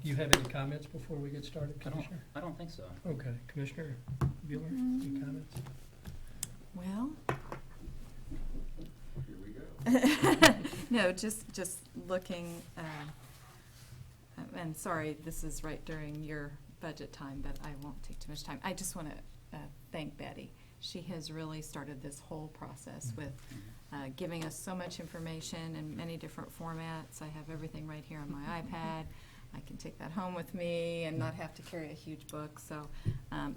Do you have any comments before we get started, Commissioner? I don't think so. Okay, Commissioner Bueller, any comments? Well, Here we go. no, just looking, and sorry, this is right during your budget time, but I won't take too much time. I just want to thank Betty. She has really started this whole process with giving us so much information in many different formats. I have everything right here on my iPad. I can take that home with me and not have to carry a huge book. So,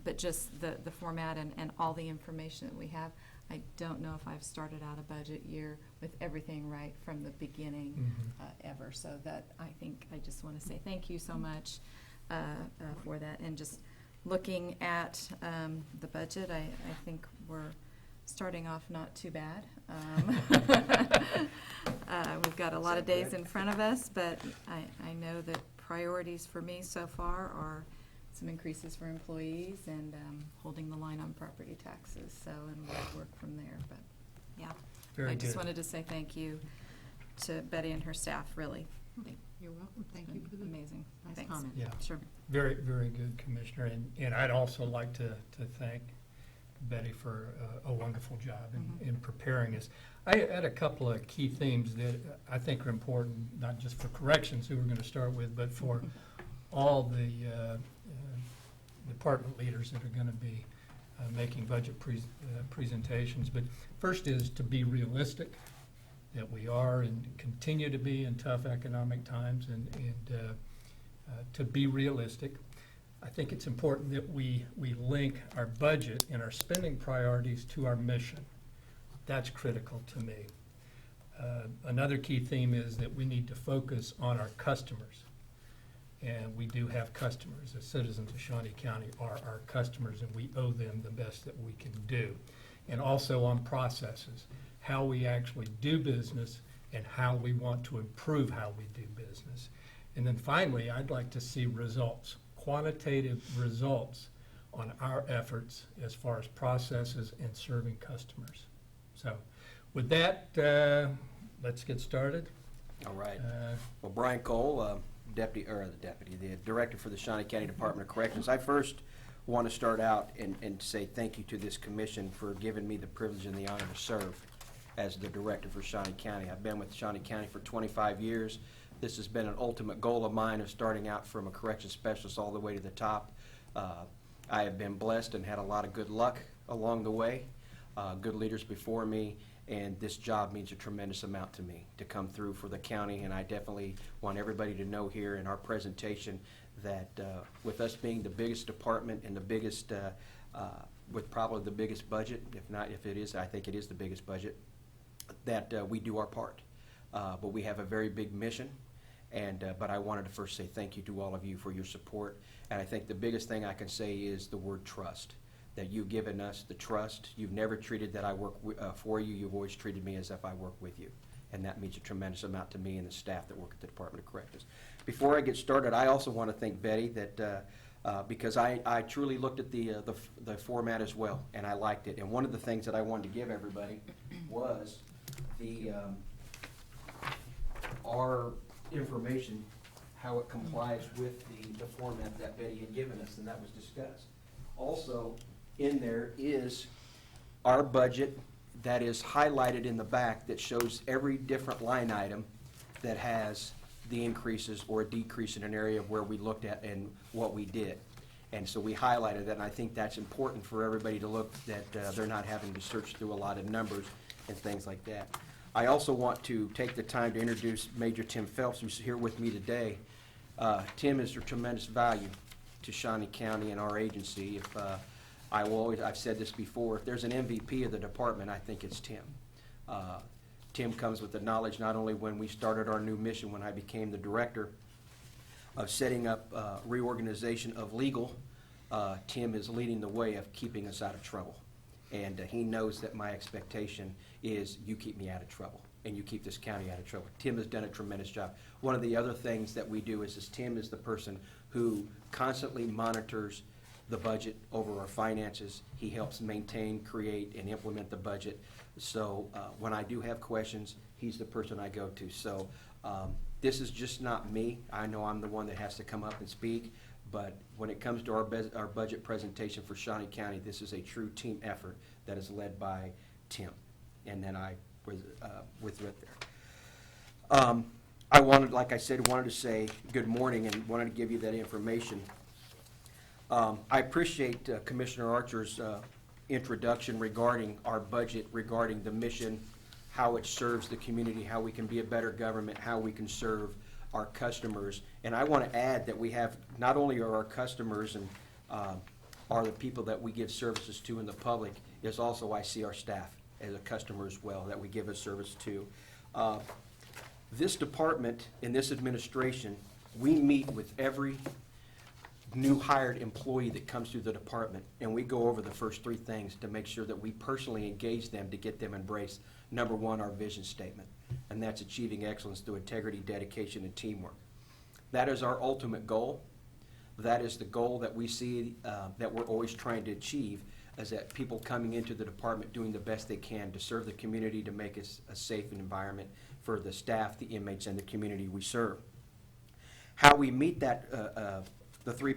but just the format and all the information that we have. I don't know if I've started out a budget year with everything right from the beginning ever. So that I think I just want to say thank you so much for that. And just looking at the budget, I think we're starting off not too bad. We've got a lot of days in front of us, but I know that priorities for me so far are some increases for employees and holding the line on property taxes. So, and we'll work from there. But yeah, Very I just good. wanted to say thank you to Betty and her staff. Really, You're welcome. Thank you for the amazing. nice Thanks. comment. Yeah, Sure. very, very good, Commissioner. And I'd also like to thank Betty for a wonderful job in preparing us. I had a couple of key themes that I think are important, not just for corrections, who we're going to start with, but for all the department leaders that are going to be making budget presentations. But first is to be realistic, that we are and continue to be in tough economic times, and to be realistic. I think it's important that we link our budget and our spending priorities to our mission. That's critical to me. Another key theme is that we need to focus on our customers. And we do have customers. The citizens of Shawnee County are our customers, and we owe them the best that we can do. And also on processes, how we actually do business and how we want to improve how we do business. And then finally, I'd like to see results, quantitative results on our efforts as far as processes and serving customers. So with that, let's get started. All right. Well, Brian Cole, the Director for the Shawnee County Department of Corrections. I first want to start out and say thank you to this commission for giving me the privilege and the honor to serve as the Director for Shawnee County. I've been with Shawnee County for 25 years. This has been an ultimate goal of mine of starting out from a corrections specialist all the way to the top. I have been blessed and had a lot of good luck along the way, good leaders before me, and this job means a tremendous amount to me to come through for the county. And I definitely want everybody to know here in our presentation that with us being the biggest department and the biggest, with probably the biggest budget, if it is, I think it is the biggest budget, that we do our part. But we have a very big mission. But I wanted to first say thank you to all of you for your support. And I think the biggest thing I can say is the word trust, that you've given us the trust. You've never treated that I work for you. You've always treated me as if I work with you. And that means a tremendous amount to me and the staff that work at the Department of Corrections. Before I get started, I also want to thank Betty that because I truly looked at the format as well, and I liked it. And one of the things that I wanted to give everybody was our information, how it complies with the format that Betty had given us, and that was discussed. Also, in there is our budget that is highlighted in the back that shows every different line item that has the increases or a decrease in an area where we looked at and what we did. And so we highlighted that, and I think that's important for everybody to look, that they're not having to search through a lot of numbers and things like that. I also want to take the time to introduce Major Tim Phelps, who's here with me today. Tim is a tremendous value to Shawnee County and our agency. I've said this before, if there's an MVP of the department, I think it's Tim. Tim comes with the knowledge not only when we started our new mission, when I became the director of setting up reorganization of legal, Tim is leading the way of keeping us out of trouble. And he knows that my expectation is you keep me out of trouble and you keep this county out of trouble. Tim has done a tremendous job. One of the other things that we do is Tim is the person who constantly monitors the budget over our finances. He helps maintain, create, and implement the budget. So when I do have questions, he's the person I go to. So This is just not me. I know I'm the one that has to come up and speak, but when it comes to our budget presentation for Shawnee County, this is a true team effort that is led by Tim, and then I was with Rick there. I wanted, like I said, wanted to say good morning and wanted to give you that information. I appreciate Commissioner Archer's introduction regarding our budget, regarding the mission, how it serves the community, how we can be a better government, how we can serve our customers. And I want to add that we have, not only are our customers and are the people that we give services to in the public, is also I see our staff as a customer as well that we give a service to. This department in this administration, we meet with every new hired employee that comes through the department, and we go over the first three things to make sure that we personally engage them to get them embraced. Number one, our vision statement, and that's achieving excellence through integrity, dedication, and teamwork. That is our ultimate goal. That is the goal that we see that we're always trying to achieve, is that people coming into the department doing the best they can to serve the community, to make it a safe environment for the staff, the inmates, and the community we serve. How we meet that, the three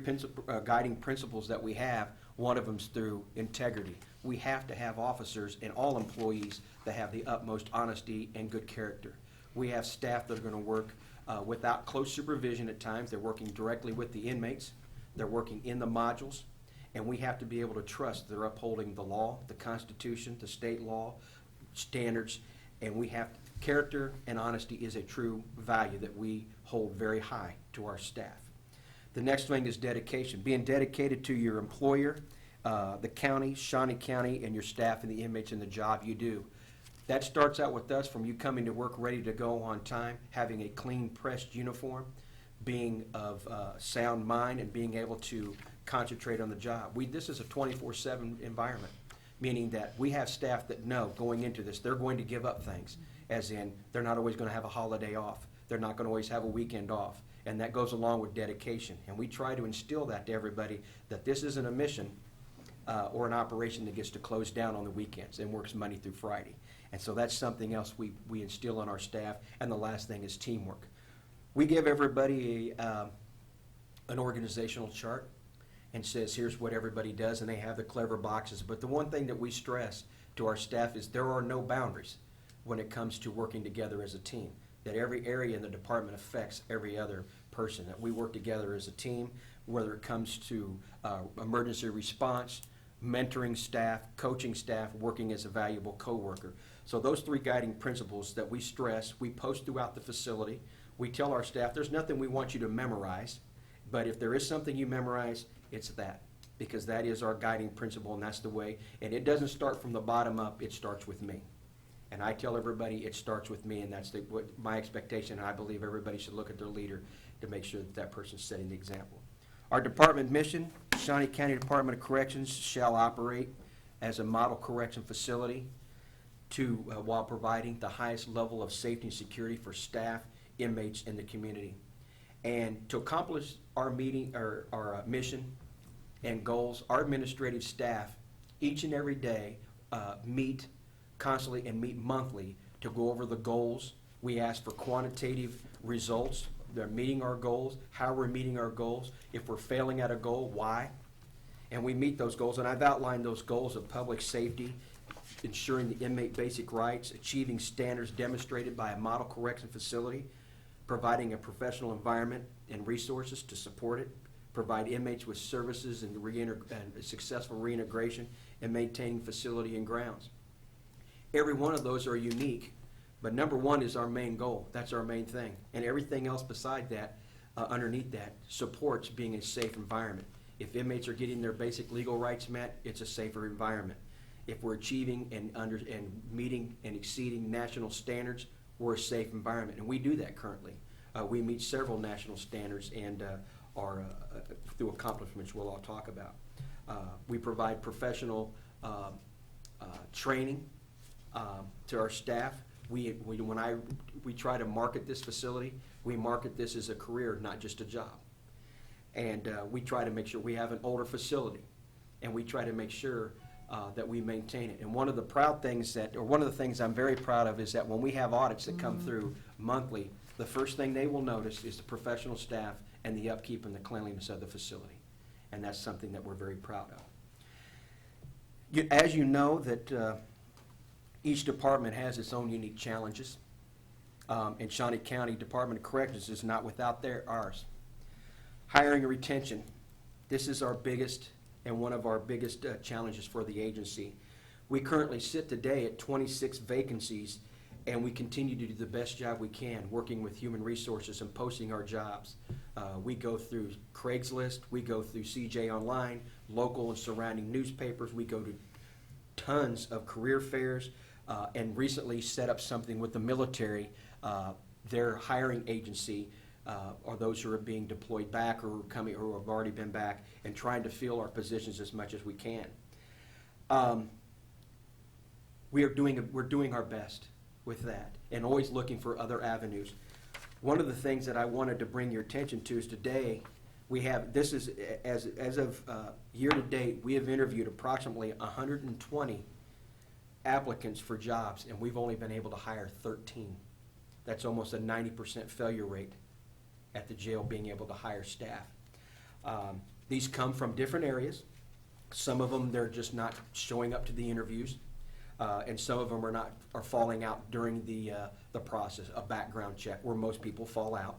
guiding principles that we have, one of them is through integrity. We have to have officers and all employees that have the utmost honesty and good character. We have staff that are going to work without close supervision at times. They're working directly with the inmates. They're working in the modules. And we have to be able to trust they're upholding the law, the Constitution, the state law, standards. And we have character and honesty is a true value that we hold very high to our staff. The next thing is dedication. Being dedicated to your employer, the county, Shawnee County, and your staff and the inmates in the job you do. That starts out with us from you coming to work ready to go on time, having a clean, pressed uniform, being of sound mind, and being able to concentrate on the job. This is a 24/7 environment, meaning that we have staff that know going into this, they're going to give up things, as in they're not always going to have a holiday off. They're not going to always have a weekend off. And that goes along with dedication. And we try to instill that to everybody, that this isn't a mission or an operation that gets to close down on the weekends and works Monday through Friday. And so that's something else we instill on our staff. And the last thing is teamwork. We give everybody an organizational chart and says, here's what everybody does, and they have the clever boxes. But the one thing that we stress to our staff is there are no boundaries when it comes to working together as a team. That every area in the department affects every other person, that we work together as a team, whether it comes to emergency response, mentoring staff, coaching staff, working as a valuable coworker. So those three guiding principles that we stress, we post throughout the facility. We tell our staff, there's nothing we want you to memorize, but if there is something you memorize, it's that, because that is our guiding principle, and that's the way. And it doesn't start from the bottom up, it starts with me. And I tell everybody it starts with me, and that's what my expectation, and I believe everybody should look at their leader to make sure that that person's setting the example. Our department mission, Shawnee County Department of Corrections shall operate as a model correction facility while providing the highest level of safety and security for staff, inmates, and the community. And to accomplish our mission and goals, our administrative staff each and every day meet constantly and meet monthly to go over the goals. We ask for quantitative results. They're meeting our goals, how we're meeting our goals, if we're failing at a goal, why. And we meet those goals, and I've outlined those goals of public safety, ensuring the inmate basic rights, achieving standards demonstrated by a model correction facility, providing a professional environment and resources to support it, provide inmates with services and successful reintegration, and maintaining facility and grounds. Every one of those are unique, but number one is our main goal. That's our main thing. And everything else beside that, underneath that, supports being a safe environment. If inmates are getting their basic legal rights met, it's a safer environment. If we're achieving and meeting and exceeding national standards, we're a safe environment. And we do that currently. We meet several national standards and are through accomplishments we'll all talk about. We provide professional training to our staff. We try to market this facility, we market this as a career, not just a job. And we try to make sure we have an older facility, and we try to make sure that we maintain it. And one of the things I'm very proud of is that when we have audits that come through monthly, the first thing they will notice is the professional staff and the upkeep and the cleanliness of the facility. And that's something that we're very proud of. As you know, that each department has its own unique challenges. And Shawnee County Department of Corrections is not without ours. Hiring and retention. This is our biggest and one of our biggest challenges for the agency. We currently sit today at 26 vacancies, and we continue to do the best job we can working with human resources and posting our jobs. We go through Craigslist, we go through CJ Online, local and surrounding newspapers, we go to tons of career fairs, and recently set up something with the military, their hiring agency, or those who are being deployed back or coming or have already been back, and trying to fill our positions as much as we can. We're doing our best with that, and always looking for other avenues. One of the things that I wanted to bring your attention to is today we have, this is as of year to date, we have interviewed approximately 120 applicants for jobs, and we've only been able to hire 13. That's almost a 90% failure rate at the jail being able to hire staff. These come from different areas. Some of them, they're just not showing up to the interviews, and some of them are falling out during the process, a background check where most people fall out.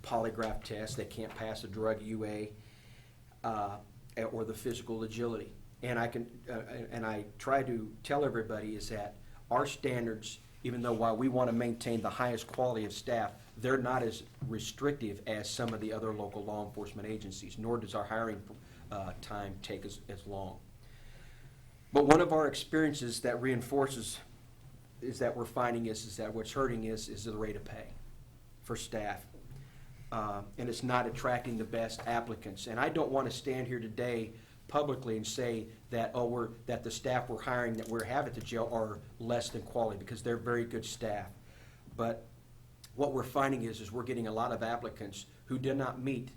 Polygraph tests, they can't pass a drug UA, or the physical agility. And I try to tell everybody is that our standards, even though while we want to maintain the highest quality of staff, they're not as restrictive as some of the other local law enforcement agencies, nor does our hiring time take as long. But one of our experiences that reinforces is that we're finding is that what's hurting is the rate of pay for staff. And it's not attracting the best applicants. And I don't want to stand here today publicly and say that that the staff we're hiring that we have at the jail are less than quality, because they're very good staff. But what we're finding is we're getting a lot of applicants who did not meet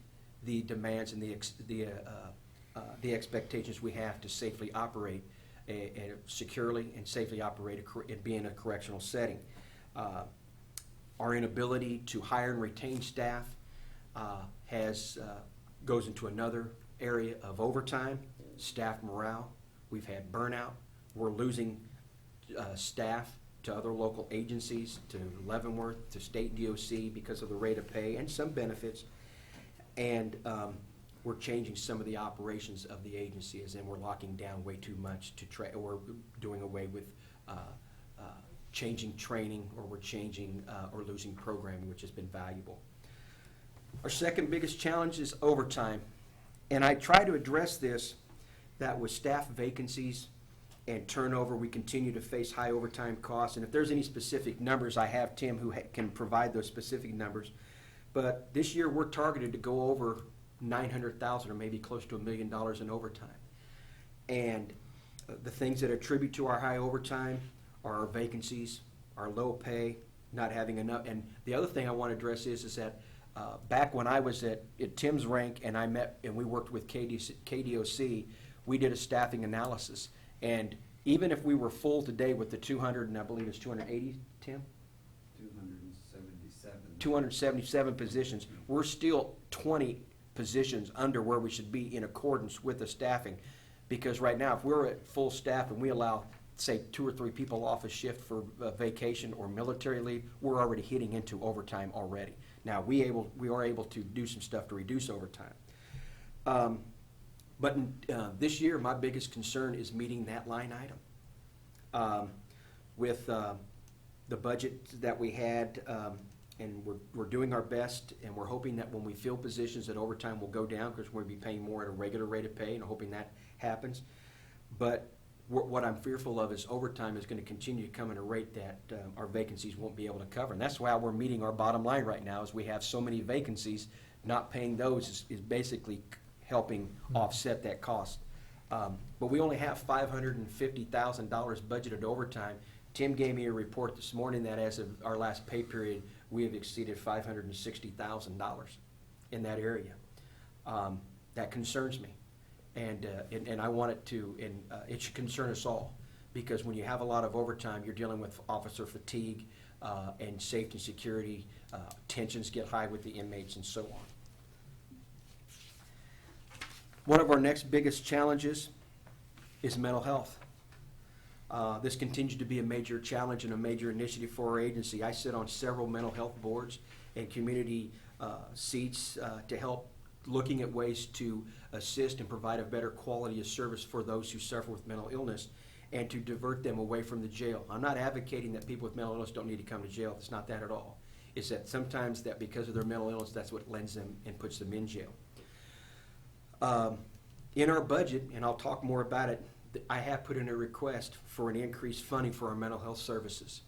the demands and the expectations we have to safely operate securely and safely operate and be in a correctional setting. Our inability to hire and retain staff goes into another area of overtime, staff morale. We've had burnout. We're losing staff to other local agencies, to Leavenworth, to state DOC because of the rate of pay and some benefits. And we're changing some of the operations of the agencies, and we're locking down way too much we're doing away with changing training, or we're changing or losing programming, which has been valuable. Our second biggest challenge is overtime. And I try to address this, that with staff vacancies and turnover, we continue to face high overtime costs. And if there's any specific numbers, I have Tim who can provide those specific numbers. But this year we're targeted to go over $900,000 or maybe close to $1 million in overtime. And the things that attribute to our high overtime are our vacancies, our low pay, not having enough. And the other thing I want to address is that back when I was at Tim's rank and I met and we worked with KDOC, we did a staffing analysis. And even if we were full today with the 200, and I believe it's 280, Tim? 277 positions, we're still 20 positions under where we should be in accordance with the staffing. Because right now, if we're at full staff and we allow, say, 2 or 3 people off a shift for vacation or military leave, we're already hitting into overtime already. Now, we are able to do some stuff to reduce overtime. But this year, my biggest concern is meeting that line item. With the budget that we had, and we're doing our best, and we're hoping that when we fill positions that overtime will go down, because we're going to be paying more at a regular rate of pay, and hoping that happens. But what I'm fearful of is overtime is going to continue to come at a rate that our vacancies won't be able to cover. And that's why we're meeting our bottom line right now, is we have so many vacancies. Not paying those is basically helping offset that cost. But we only have $550,000 budgeted overtime. Tim gave me a report this morning that as of our last pay period, we have exceeded $560,000 in that area. That concerns me. And I want it to, and it should concern us all, because when you have a lot of overtime, you're dealing with officer fatigue, and safety and security, tensions get high with the inmates and so on. One of our next biggest challenges is mental health. This continues to be a major challenge and a major initiative for our agency. I sit on several mental health boards and community seats to help looking at ways to assist and provide a better quality of service for those who suffer with mental illness and to divert them away from the jail. I'm not advocating that people with mental illness don't need to come to jail. It's not that at all. It's that sometimes that because of their mental illness, that's what lends them and puts them in jail. In our budget, and I'll talk more about it, I have put in a request for an increased funding for our mental health services.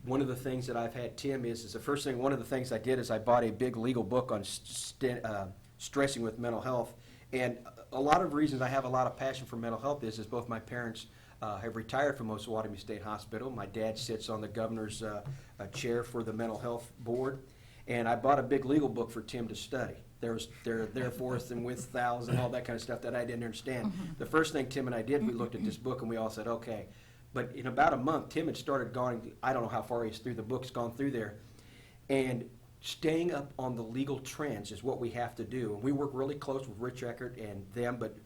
One of the things that I've had Tim is the first thing, one of the things I did is I bought a big legal book on stressing with mental health. And a lot of reasons I have a lot of passion for mental health is both my parents have retired from Osawatomie State Hospital. My dad sits on the governor's chair for the mental health board. And I bought a big legal book for Tim to study. There's therefores and with thous and all that kind of stuff that I didn't understand. The first thing Tim and I did, we looked at this book and we all said, okay. But in about a month, Tim had started going, I don't know how far he's through the book's gone through there. And staying up on the legal trends is what we have to do. And we work really close with Rich Eckert and them, but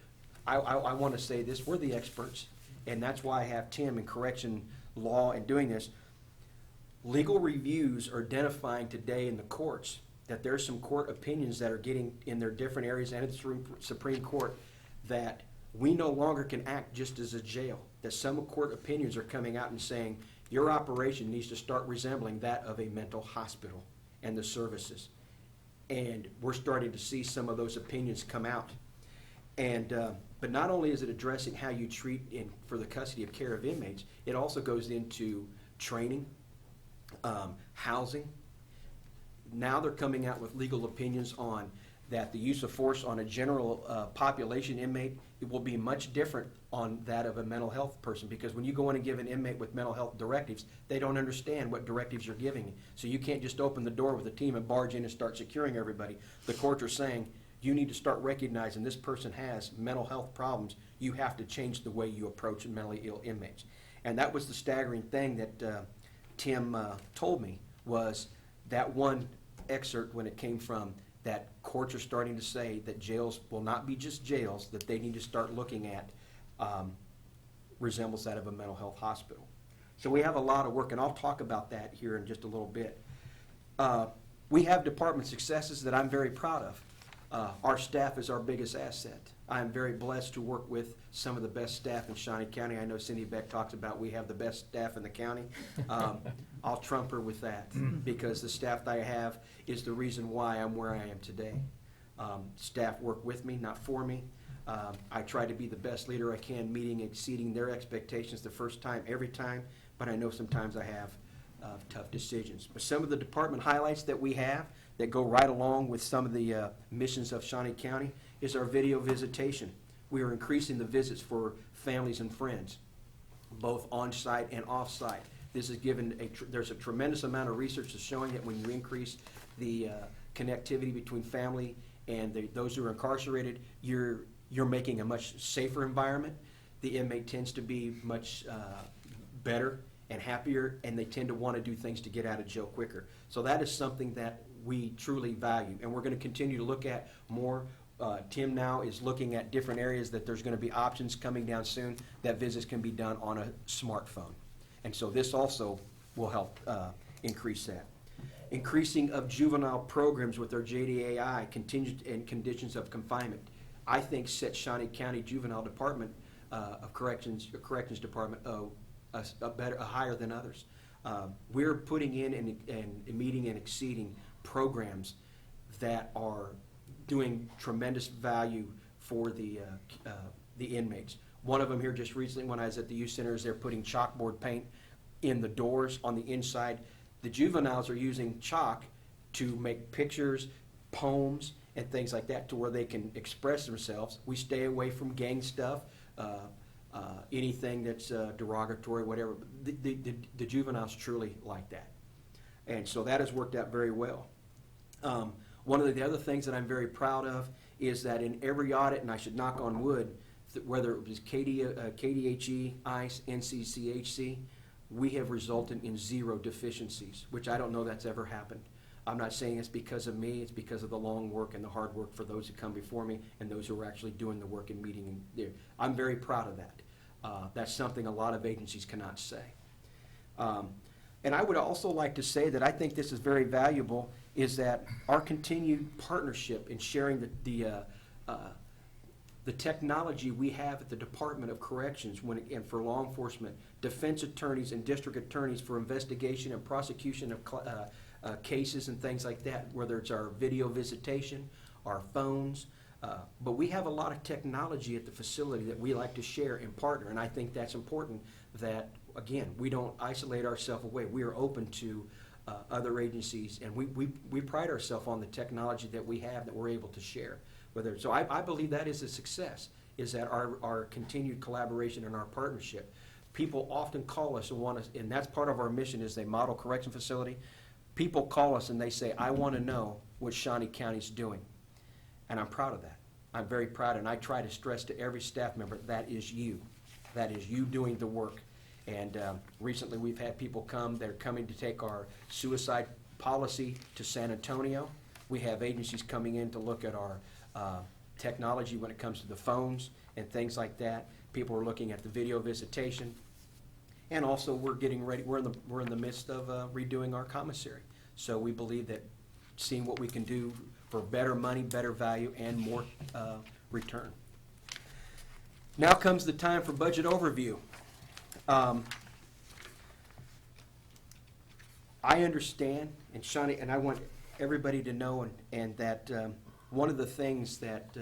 I want to say this, we're the experts. And that's why I have Tim in correction law and doing this. Legal reviews are identifying today in the courts that there's some court opinions that are getting in their different areas and it's Supreme Court that we no longer can act just as a jail. That some court opinions are coming out and saying your operation needs to start resembling that of a mental hospital and the services. And we're starting to see some of those opinions come out. And but not only is it addressing how you treat for the custody of care of inmates, it also goes into training, housing. Now they're coming out with legal opinions on that the use of force on a general population inmate, it will be much different on that of a mental health person, because when you go in and give an inmate with mental health directives, they don't understand what directives you're giving. So you can't just open the door with a team and barge in and start securing everybody. The courts are saying, you need to start recognizing this person has mental health problems. You have to change the way you approach mentally ill inmates. And that was the staggering thing that Tim told me, was that one excerpt when it came from that courts are starting to say that jails will not be just jails, that they need to start looking at resembles that of a mental health hospital. So we have a lot of work, and I'll talk about that here in just a little bit. We have department successes that I'm very proud of. Our staff is our biggest asset. I'm very blessed to work with some of the best staff in Shawnee County. I know Cindy Beck talks about we have the best staff in the county. I'll trump her with that because the staff that I have is the reason why I'm where I am today. Staff work with me, not for me. I try to be the best leader I can, meeting, exceeding their expectations the first time, every time, but I know sometimes I have tough decisions. But some of the department highlights that we have that go right along with some of the missions of Shawnee County is our video visitation. We are increasing the visits for families and friends, both on-site and off-site. This is given there's a tremendous amount of research that's showing that when you increase the connectivity between family and those who are incarcerated, you're making a much safer environment. The inmate tends to be much better and happier, and they tend to want to do things to get out of jail quicker. So that is something that we truly value, and we're going to continue to look at more. Tim now is looking at different areas that there's going to be options coming down soon that visits can be done on a smartphone. And so this also will help increase that. Increasing of juvenile programs with our JDAI, contingent and conditions of confinement, I think sets Shawnee County Juvenile Department of Corrections Department higher than others. We're putting in and meeting and exceeding programs that are doing tremendous value for the inmates. One of them here just recently when I was at the youth center is they're putting chalkboard paint in the doors on the inside. The juveniles are using chalk to make pictures, poems, and things like that to where they can express themselves. We stay away from gang stuff, anything that's derogatory, whatever. The juveniles truly like that. And so that has worked out very well. One of the other things that I'm very proud of is that in every audit, and I should knock on wood, whether it was KDHE, ICE, NCCHC, we have resulted in 0 deficiencies, which I don't know that's ever happened. I'm not saying it's because of me, it's because of the long work and the hard work for those who come before me and those who are actually doing the work and meeting. I'm very proud of that. That's something a lot of agencies cannot say. And I would also like to say that I think this is very valuable, is that our continued partnership in sharing the technology we have at the Department of Corrections and for law enforcement, defense attorneys and district attorneys for investigation and prosecution of cases and things like that, whether it's our video visitation, our phones. But we have a lot of technology at the facility that we like to share and partner, and I think that's important that, again, we don't isolate ourselves away. We are open to other agencies, and we pride ourselves on the technology that we have that we're able to share. So I believe that is a success, is that our continued collaboration and our partnership. People often call us and want us, and that's part of our mission, is a model correction facility. People call us and they say, I want to know what Shawnee County's doing. And I'm proud of that. I'm very proud, and I try to stress to every staff member, that is you. That is you doing the work. And recently we've had people come, they're coming to take our suicide policy to San Antonio. We have agencies coming in to look at our technology when it comes to the phones and things like that. People are looking at the video visitation. And also we're getting ready, we're in the midst of redoing our commissary. So we believe that seeing what we can do for better money, better value, and more return. Now comes the time for budget overview. I understand, and Shawnee, and I want everybody to know, and that one of the things that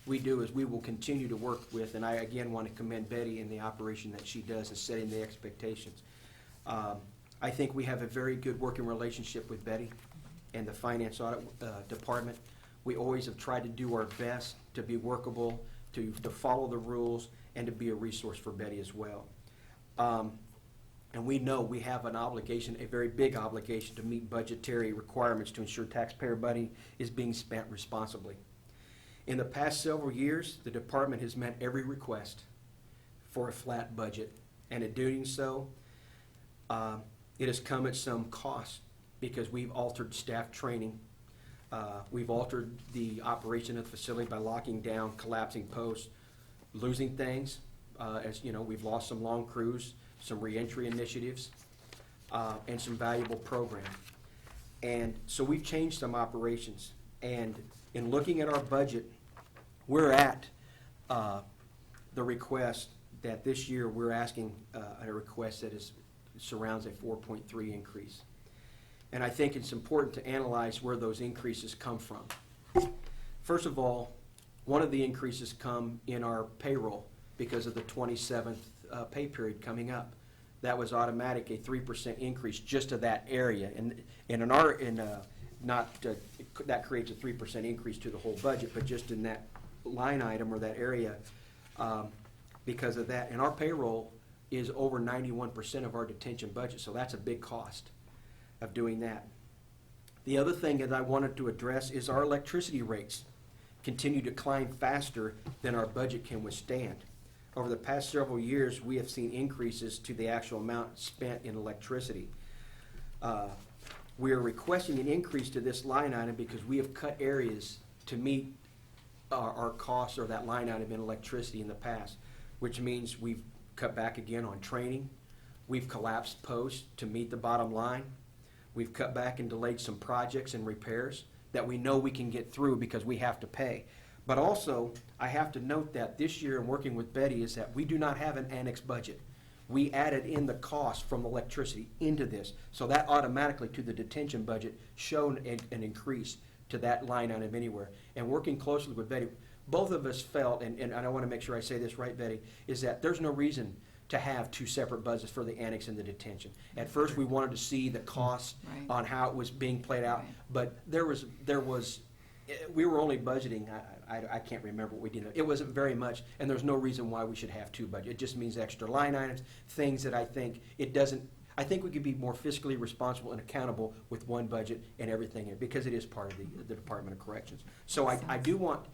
we do is we will continue to work with, and I again want to commend Betty in the operation that she does in setting the expectations. I think we have a very good working relationship with Betty and the finance audit department. We always have tried to do our best to be workable, to follow the rules, and to be a resource for Betty as well. And we know we have an obligation, a very big obligation, to meet budgetary requirements to ensure taxpayer money is being spent responsibly. In the past several years, the department has met every request for a flat budget, and in doing so, it has come at some cost because we've altered staff training. We've altered the operation of the facility by locking down, collapsing posts, losing things. As you know, we've lost some long crews, some reentry initiatives, and some valuable programs. And so we've changed some operations. And in looking at our budget, we're at the request that this year we're asking a request that surrounds a 4.3 increase. And I think it's important to analyze where those increases come from. First of all, one of the increases come in our payroll because of the 27th pay period coming up. That was automatic, a 3% increase just to that area. That creates a 3% increase to the whole budget, but just in that line item or that area, because of that. And our payroll is over 91% of our detention budget, so that's a big cost of doing that. The other thing that I wanted to address is our electricity rates continue to climb faster than our budget can withstand. Over the past several years, we have seen increases to the actual amount spent in electricity. We are requesting an increase to this line item because we have cut areas to meet our costs or that line item in electricity in the past, which means we've cut back again on training. We've collapsed posts to meet the bottom line. We've cut back and delayed some projects and repairs that we know we can get through because we have to pay. But also, I have to note that this year in working with Betty is that we do not have an annex budget. We added in the cost from electricity into this. So that automatically to the detention budget showed an increase to that line item anywhere. And working closely with Betty, both of us felt, and I want to make sure I say this right, Betty, is that there's no reason to have two separate budgets for the annex and the detention. At first, we wanted to see the cost on how it was being played out, but we were only budgeting, I can't remember what we did. It wasn't very much, and there's no reason why we should have two budgets. It just means extra line items, things that I think I think we could be more fiscally responsible and accountable with one budget and everything in it, because it is part of the Department of Corrections. So I do want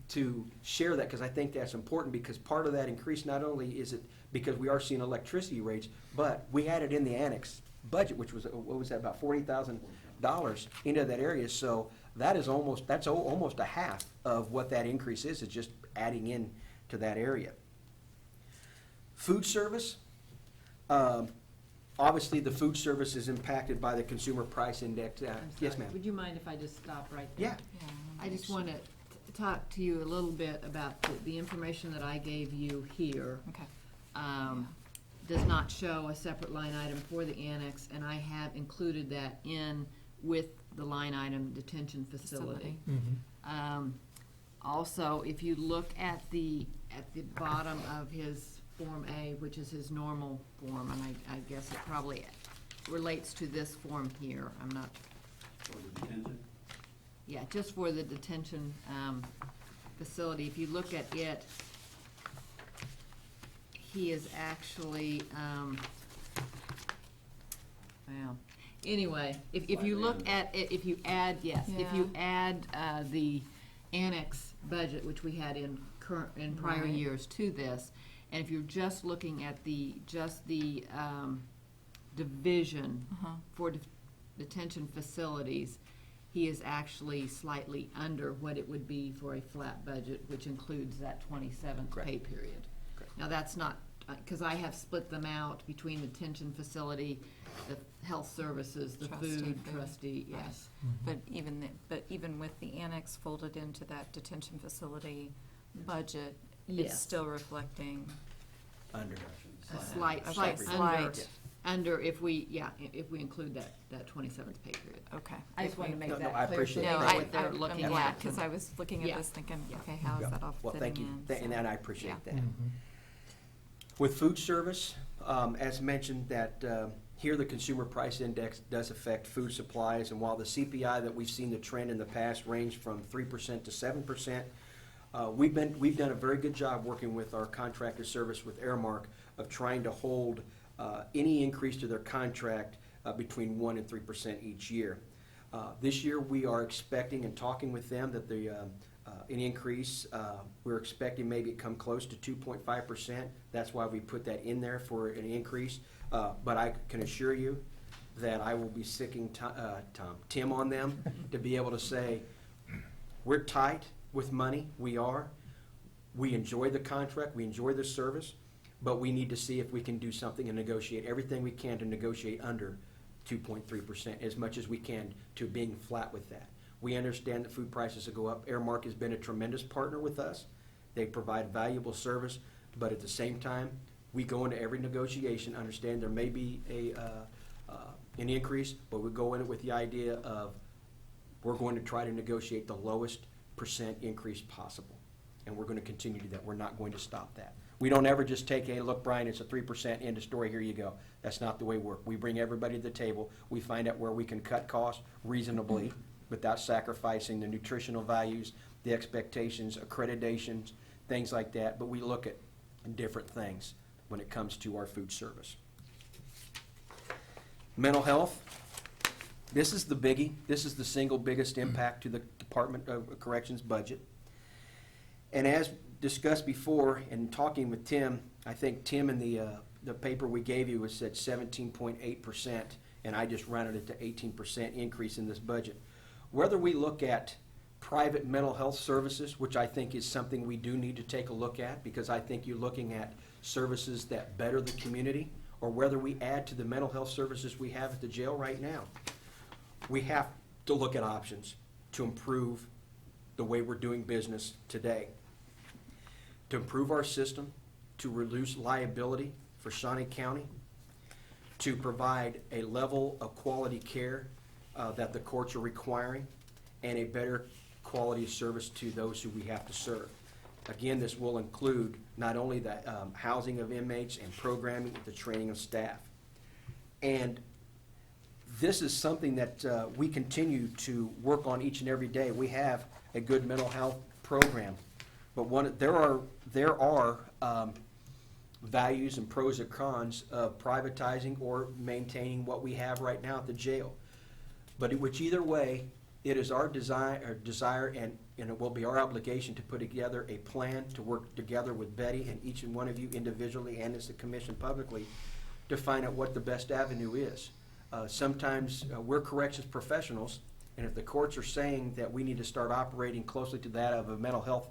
to share that, because I think that's important, because part of that increase, not only is it because we are seeing electricity rates, but we added in the annex budget, which was, what was that, about $40,000 into that area. So that's almost a half of what that increase is just adding in to that area. Food service, obviously the food service is impacted by the consumer price index. I'm Yes, sorry. ma'am. Would you mind if I just stop right there? Yeah. I just want to talk to you a little bit about the information that I gave you here. Okay. Does not show a separate line item for the annex, and I have included that in with the line item detention facility. Also, if you look at the bottom of his Form A, which is his normal form, and I guess it probably relates to this form here, I'm not. For the detention? Yeah, just for the detention facility. If you look at it, he is actually, well, anyway, if you look at it, if you add, yes, if you add the annex budget, which we had in prior Right. years to this, and if you're just looking at just the division for detention facilities, he is actually slightly under what it would be for a flat budget, which includes that 27th Correct. pay period. Correct. Now, that's not, because I have split them out between the detention facility, the health services, the food trustee, yes. But even with the annex folded into that detention facility budget, it's Yes. still reflecting. Under. A slight Okay, under if we include that 27th pay period. Okay. I just wanted to make No, that I clear. appreciate so that. they No, know what they're looking I'm at. glad, because I was looking at Yeah. this thinking, Yeah. okay, how is that all Well, fitting thank you, in? and So, I appreciate yeah. that. With food service, as mentioned, that here the consumer price index does affect food supplies, and while the CPI that we've seen the trend in the past range from 3% to 7%, we've done a very good job working with our contractor service with Airmark of trying to hold any increase to their contract between 1% and 3% each year. This year, we are expecting and talking with them that an increase, we're expecting maybe it come close to 2.5%. That's why we put that in there for an increase. But I can assure you that I will be sicking Tim on them to be able to say, we're tight with money. We are. We enjoy the contract. We enjoy the service. But we need to see if we can do something and negotiate everything we can to negotiate under 2.3%, as much as we can, to being flat with that. We understand that food prices will go up. Airmark has been a tremendous partner with us. They provide valuable service, but at the same time, we go into every negotiation, understand there may be an increase, but we go in it with the idea of we're going to try to negotiate the lowest percent increase possible. And we're going to continue to do that. We're not going to stop that. We don't ever just take, hey, look, Brian, it's a 3%, end of story, here you go. That's not the way we work. We bring everybody to the table. We find out where we can cut costs reasonably without sacrificing the nutritional values, the expectations, accreditations, things like that. But we look at different things when it comes to our food service. Mental health. This is the biggie. This is the single biggest impact to the Department of Corrections budget. And as discussed before, in talking with Tim, I think Tim in the paper we gave you was said 17.8%, and I just rounded it to 18% increase in this budget. Whether we look at private mental health services, which I think is something we do need to take a look at, because I think you're looking at services that better the community, or whether we add to the mental health services we have at the jail right now, we have to look at options to improve the way we're doing business today, to improve our system, to reduce liability for Shawnee County, to provide a level of quality care that the courts are requiring, and a better quality of service to those who we have to serve. Again, this will include not only the housing of inmates and programming, but the training of staff. And this is something that we continue to work on each and every day. We have a good mental health program, but there are values and pros and cons of privatizing or maintaining what we have right now at the jail. But either way, It is our desire and it will be our obligation to put together a plan to work together with Betty and each and one of you individually and as a commission publicly to find out what the best avenue is. Sometimes we're corrections professionals, and if the courts are saying that we need to start operating closely to that of a mental health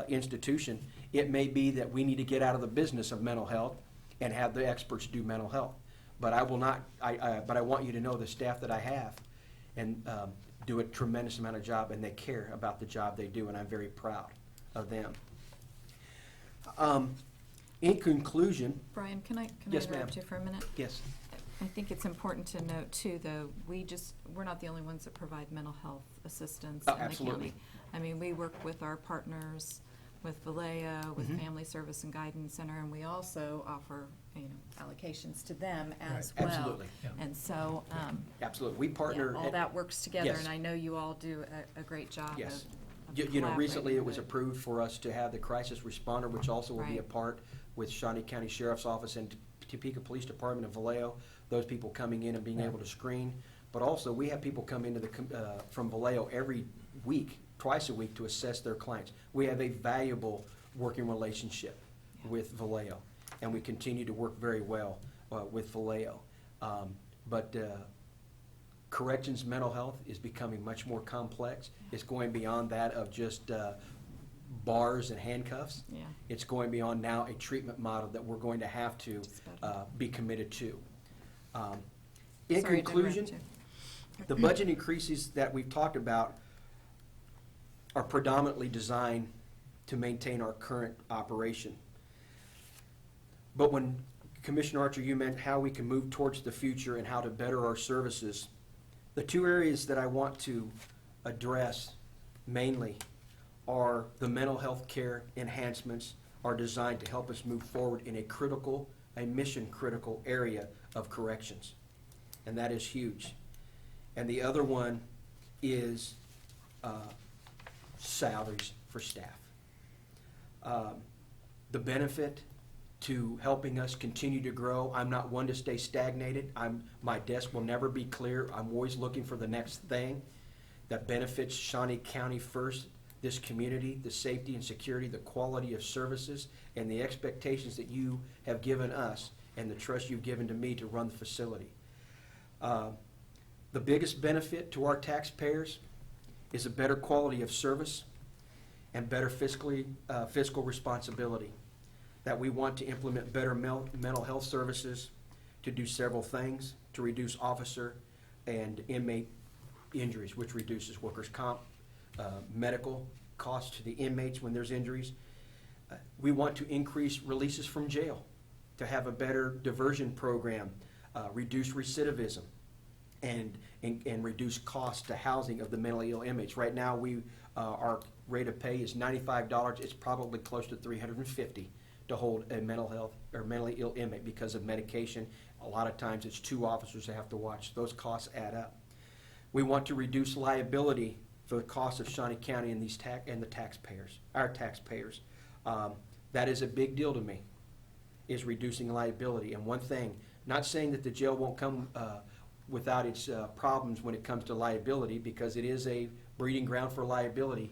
institution, it may be that we need to get out of the business of mental health and have the experts do mental health. But I will not. But I want you to know the staff that I have, and do a tremendous amount of job, and they care about the job they do, and I'm very proud of them. In conclusion, Brian, can I Yes, ma'am. interrupt you for a minute? yes, I think it's important to note too, though, we're not the only ones that provide mental health assistance Oh, in the absolutely. county. I mean, we work with our partners, with Vallejo, with Mhm. Family Service and Guidance Center, and we also offer, allocations to them as Right. well. Absolutely. Yeah. And so, absolutely. We yeah, partner. all that works together, Yes. and I know you all do a great job Yes. of You know, recently it was collaborating. approved for us to have the crisis responder, which also will be a Right. part with Shawnee County Sheriff's Office and Topeka Police Department of Vallejo, those people coming in and being Yeah. able to screen. But also, we have people come into from Vallejo every week, twice a week, to assess their clients. We have a valuable working relationship Yeah. with Vallejo, and we continue to work very well with Vallejo. But corrections mental health is becoming much more complex. It's going beyond that of just bars and handcuffs. Yeah. It's going beyond now a treatment model that we're going to have to It's better. be committed to. In Sorry to interrupt conclusion, you. the budget increases that we've talked about are predominantly designed to maintain our current operation. But when Commissioner Archer, you meant how we can move towards the future and how to better our services, the two areas that I want to address mainly are the mental health care enhancements are designed to help us move forward in a mission-critical area of corrections. And that is huge. And the other one is salaries for staff. The benefit to helping us continue to grow, I'm not one to stay stagnated. My desk will never be clear. I'm always looking for the next thing that benefits Shawnee County first, this community, the safety and security, the quality of services, and the expectations that you have given us and the trust you've given to me to run the facility. The biggest benefit to our taxpayers is a better quality of service and better fiscal responsibility. That we want to implement better mental health services to do several things, to reduce officer and inmate injuries, which reduces workers' comp, medical costs to the inmates when there's injuries. We want to increase releases from jail, to have a better diversion program, reduce recidivism, and reduce costs to housing of the mentally ill inmates. Right now, our rate of pay is $95. It's probably close to $350 to hold a mental health or mentally ill inmate because of medication. A lot of times, it's 2 officers that have to watch. Those costs add up. We want to reduce liability for the cost of Shawnee County and the taxpayers, our taxpayers. That is a big deal to me, is reducing liability. And one thing, not saying that the jail won't come without its problems when it comes to liability, because it is a breeding ground for liability,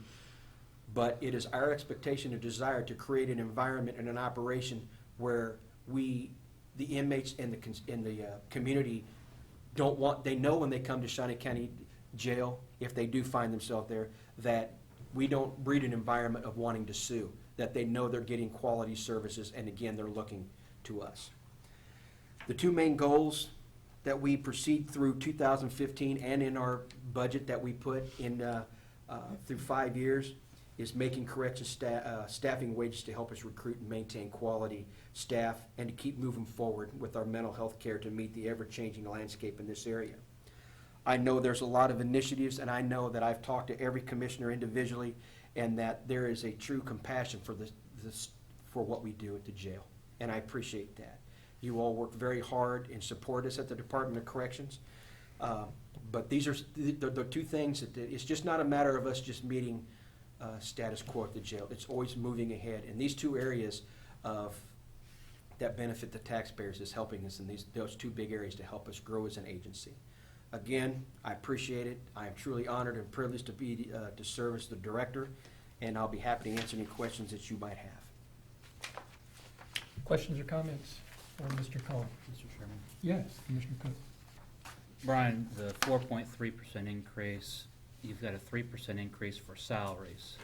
but it is our expectation and desire to create an environment and an operation where the inmates and the community they know when they come to Shawnee County Jail, if they do find themselves there, that we don't breed an environment of wanting to sue, that they know they're getting quality services, and again, they're looking to us. The 2 main goals that we proceed through 2015 and in our budget that we put in through 5 years is making corrections staffing wages to help us recruit and maintain quality staff and to keep moving forward with our mental health care to meet the ever-changing landscape in this area. I know there's a lot of initiatives, and I know that I've talked to every commissioner individually, and that there is a true compassion for what we do at the jail, and I appreciate that. You all work very hard and support us at the Department of Corrections, but these are the 2 things that it's just not a matter of us just meeting status quo at the jail. It's always moving ahead, and these 2 areas that benefit the taxpayers is helping us in those 2 big areas to help us grow as an agency. Again, I appreciate it. I am truly honored and privileged to be, to serve as the director, and I'll be happy to answer any questions that you might have. Questions or comments for Mr. Cohen? Mr. Chairman. Yes, Commissioner Cook. Brian, the 4.3% increase, you've got a 3% increase for salaries.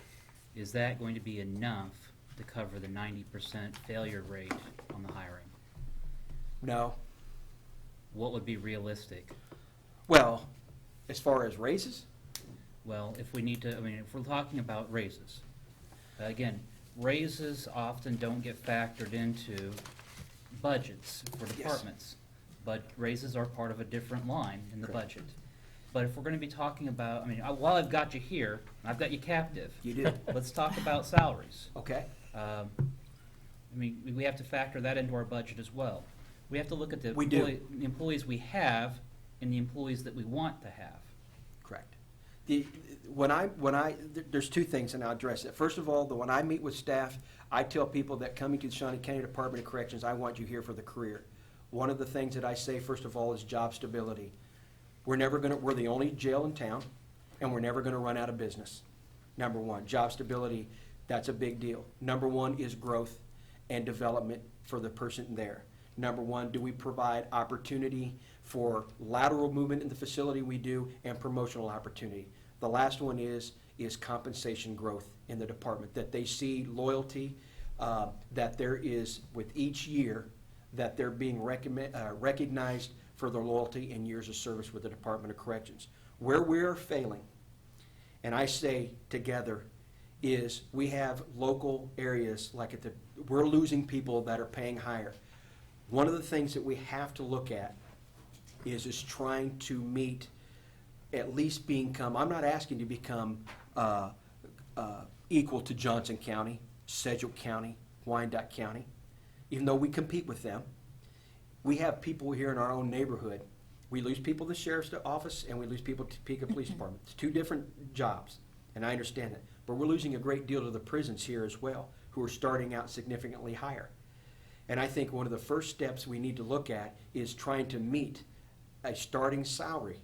Is that going to be enough to cover the 90% failure rate on the hiring? No. What would be realistic? Well, as far as raises, Well, if we need to, I mean, if we're talking about raises, again, raises often don't get factored into budgets for Yes. departments. But raises are part of a different line in the Correct. budget. But if we're gonna be talking about, I mean, while I've got you here, I've got you captive. you do. Let's talk about salaries. Okay? I mean, we have to factor that into our budget as well. We have to look at the We do. the employees we have and the employees that we want to have. Correct. There's two things, and I'll address it. First of all, when I meet with staff, I tell people that coming to the Shawnee County Department of Corrections, I want you here for the career. One of the things that I say, first of all, is job stability. We're the only jail in town, and we're never gonna run out of business. Number one, job stability, that's a big deal. Number one is growth and development for the person there. Number one, do we provide opportunity for lateral movement in the facility? We do, and promotional opportunity. The last one is compensation growth in the department, that they see loyalty, that there is, with each year, that they're being recognized for their loyalty and years of service with the Department of Corrections. Where we're failing, and I say together, is we have local areas like we're losing people that are paying higher. One of the things that we have to look at is trying to meet, at least I'm not asking to become equal to Johnson County, Sedgwick County, Wyandotte County, even though we compete with them. We have people here in our own neighborhood. We lose people to the sheriff's office and we lose people to Topeka Police Department. It's two different jobs, and I understand that. But we're losing a great deal to the prisons here as well, who are starting out significantly higher. And I think one of the first steps we need to look at is trying to meet a starting salary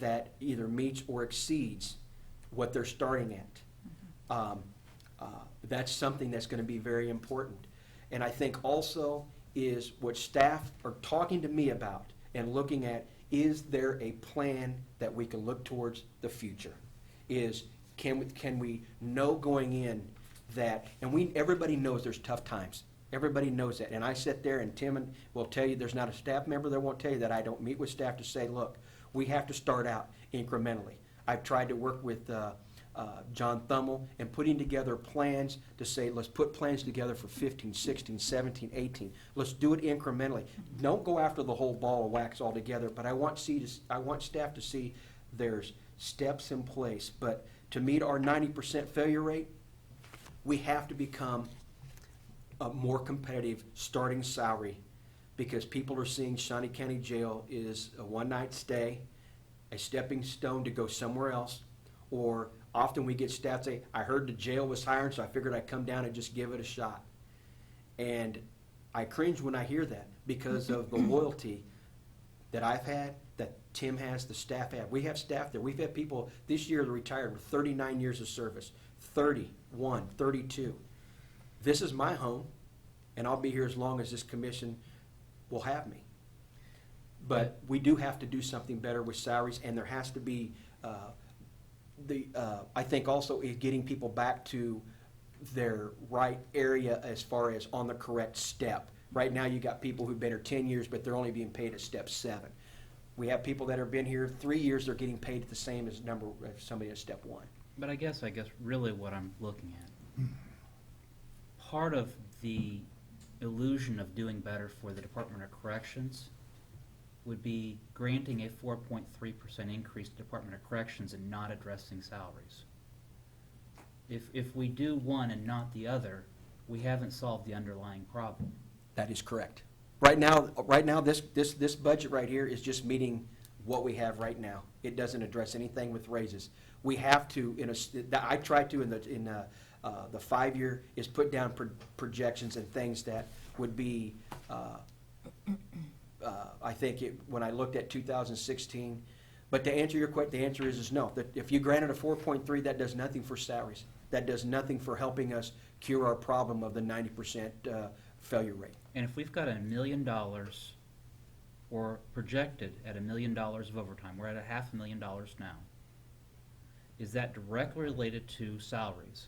that either meets or exceeds what they're starting at. That's something that's going to be very important. And I think also is what staff are talking to me about and looking at, is there a plan that we can look towards the future? Can we know going in that, and everybody knows there's tough times. Everybody knows that. And I sit there, and Tim will tell you, there's not a staff member that won't tell you that I don't meet with staff to say, look, we have to start out incrementally. I've tried to work with John Thummel and putting together plans to say, let's put plans together for 15, 16, 17, 18. Let's do it incrementally. Don't go after the whole ball of wax altogether, but I want staff to see there's steps in place. But to meet our 90% failure rate, we have to become a more competitive starting salary, because people are seeing Shawnee County Jail is a one-night stay, a stepping stone to go somewhere else, or often we get staff say, I heard the jail was hiring, so I figured I'd come down and just give it a shot. And I cringe when I hear that, because of the loyalty that I've had, that Tim has, the staff have. We have staff there. We've had people this year that retired with 39 years of service, 31, 32. This is my home, and I'll be here as long as this commission will have me. But we do have to do something better with salaries, and there has to be, I think also is getting people back to their right area as far as on the correct step. Right now you got people who've been here 10 years, but they're only being paid at step 7. We have people that have been here 3 years, they're getting paid the same as somebody at step 1. But I guess really what I'm looking at, part of the illusion of doing better for the Department of Corrections would be granting a 4.3% increase to Department of Corrections and not addressing salaries. If we do one and not the other, we haven't solved the underlying problem. That is correct. Right now, this budget right here is just meeting what we have right now. It doesn't address anything with raises. We have to, I try to in the 5-year is put down projections and things that would be, I think when I looked at 2016, But to answer your question, the answer is no. That if you granted a 4.3, that does nothing for salaries. That does nothing for helping us cure our problem of the 90% failure rate. And if we've got $1 million, or projected at $1 million of overtime, we're at a $500,000 now. Is that directly related to salaries?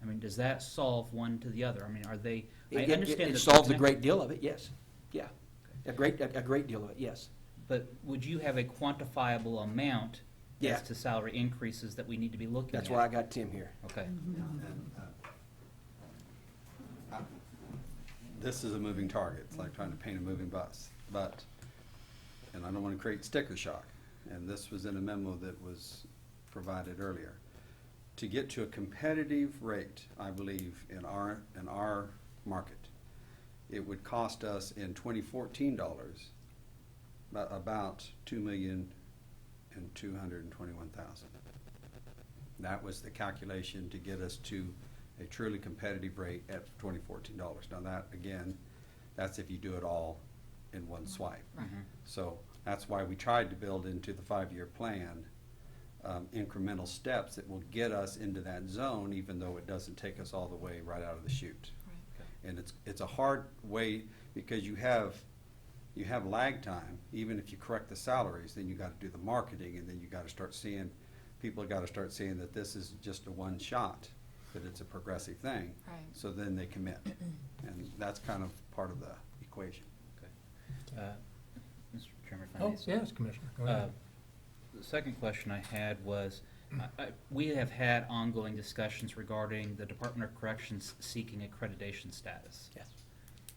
I mean, does that solve one to the other? I mean, are they, I understand that. It solves a great deal of it, yes. Yeah. A great deal of it, yes. But would you have a quantifiable amount Yeah. as to salary increases that we need to be looking at? That's why I got Tim here. Okay. This is a moving target. It's like trying to paint a moving bus. But, and I don't want to create sticker shock, and this was in a memo that was provided earlier. To get to a competitive rate, I believe, in our market, it would cost us in 2014 dollars about $2,221,000. That was the calculation to get us to a truly competitive rate at 2014 dollars. Now that, again, that's if you do it all in one swipe. Right. So that's why we tried to build into the 5-year plan incremental steps that will get us into that zone, even though it doesn't take us all the way right out of the chute. Right. And it's a hard way, because you have lag time. Even if you correct the salaries, then you got to do the marketing, and then you got to start seeing, people got to start seeing that this is just a one shot, that it's a progressive thing. Right. So then they commit, and that's kind of part of the equation. Mr. Chairman, if I Oh, may. yes, Commissioner, go ahead. The second question I had was, we have had ongoing discussions regarding the Department of Corrections seeking accreditation status. Yes.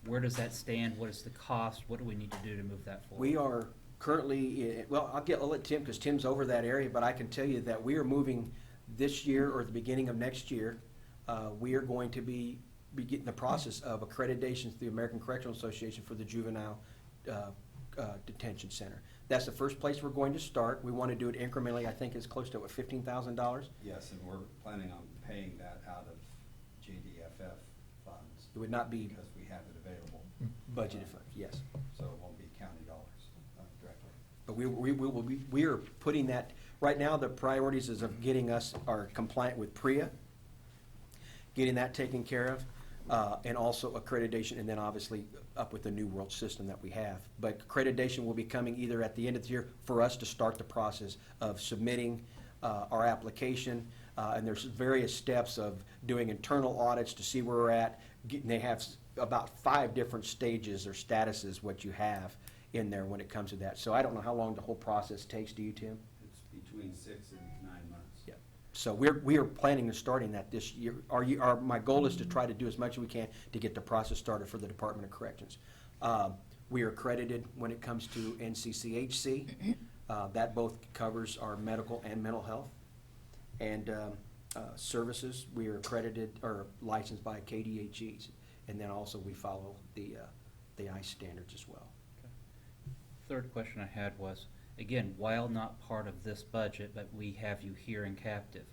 Where does that stand? What is the cost? What do we need to do to move that forward? We are currently, well, I'll let Tim, because Tim's over that area, but I can tell you that we are moving this year or the beginning of next year. We are going to be getting the process of accreditation to the American Correctional Association for the Juvenile Detention Center. That's the first place we're going to start. We want to do it incrementally. I think it's close to, what, $15,000? Yes, and we're planning on paying that out of JDFF funds. It would not be Because we have it available. budgeted for, yes. So it won't be county dollars directly. But we are putting that, right now, the priorities is of getting us, are compliant with PREA, getting that taken care of, and also accreditation, and then obviously up with the New World system that we have. But accreditation will be coming either at the end of the year for us to start the process of submitting our application, and there's various steps of doing internal audits to see where we're at. They have about 5 different stages or statuses what you have in there when it comes to that. So I don't know how long the whole process takes. Do you, Tim? It's between 6 and 9 months. Yeah. So we are planning on starting that this year. My goal is to try to do as much as we can to get the process started for the Department of Corrections. We are accredited when it comes to NCCHC. That both covers our medical and mental health. And services, we are accredited or licensed by KDHEs. And then also we follow the ICE standards as well. Third question I had was, again, while not part of this budget, but we have you here in captive,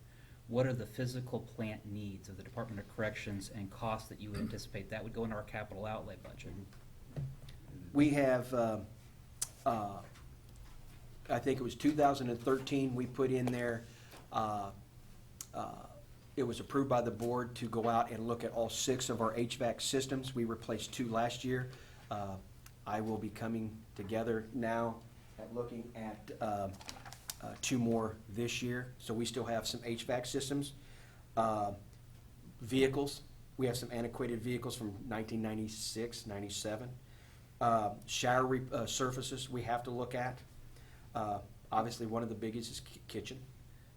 what are the physical plant needs of the Department of Corrections and costs that you would anticipate that would go into our capital outlay budget? We have, I think it was 2013, we put in there, it was approved by the board to go out and look at all 6 of our HVAC systems. We replaced 2 last year. I will be coming together now at looking at 2 more this year. So we still have some HVAC systems. Vehicles, we have some antiquated vehicles from 1996, 97. Shower surfaces we have to look at. Obviously, one of the biggest is kitchen.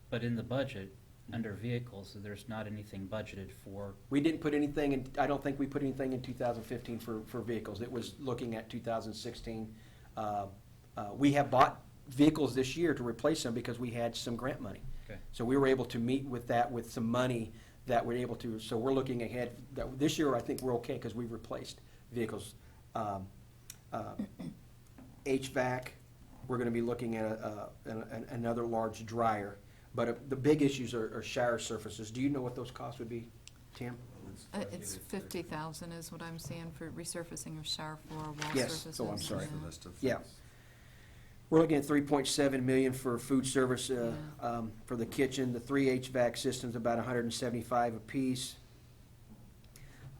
But in the budget, under vehicles, there's not anything budgeted for, We didn't put anything in, I don't think we put anything in 2015 for vehicles. It was looking at 2016. We have bought vehicles this year to replace them because we had some grant money. okay. So we were able to meet with that with some money that we're able to, so we're looking ahead. This year, I think we're okay because we've replaced vehicles. HVAC, we're gonna be looking at another large dryer. But the big issues are shower surfaces. Do you know what those costs would be, Tim? It's 50,000 is what I'm seeing for resurfacing of shower floor, wall Yes. surfaces. Oh, I'm sorry. It's a list of Yeah. things. We're looking at 3.7 million for food service, for the kitchen, the 3 HVAC systems, about 175 apiece.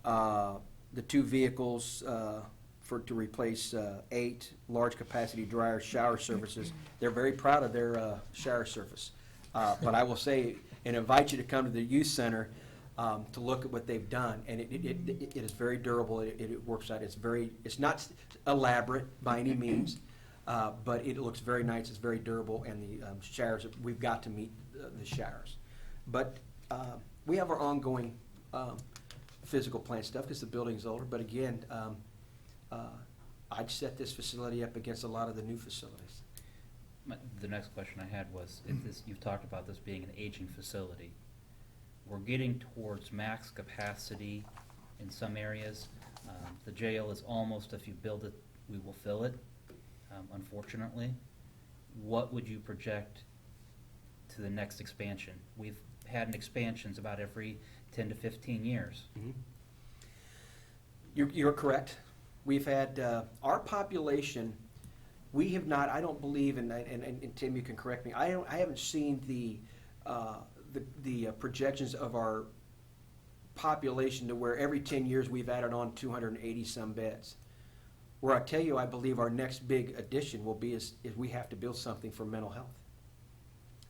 The 2 vehicles, to replace 8 large capacity dryer shower surfaces. They're very proud of their shower surface. But I will say, and invite you to come to the youth center to look at what they've done. And it is very durable. It works out. It's not elaborate by any means, but it looks very nice. It's very durable. And the showers, we've got to meet the showers. But we have our ongoing physical plant stuff because the building's older. But again, I'd set this facility up against a lot of the new facilities. The next question I had was, you've talked about this being an aging facility. We're getting towards max capacity in some areas. The jail is almost, if you build it, we will fill it, unfortunately. What would you project to the next expansion? We've had expansions about every 10 to 15 years. Mm-hmm. You're correct. We've had, our population, we have not, I don't believe, and Tim, you can correct me, I haven't seen the projections of our population to where every 10 years we've added on 280 some beds. Where I tell you, I believe our next big addition will be is we have to build something for mental health.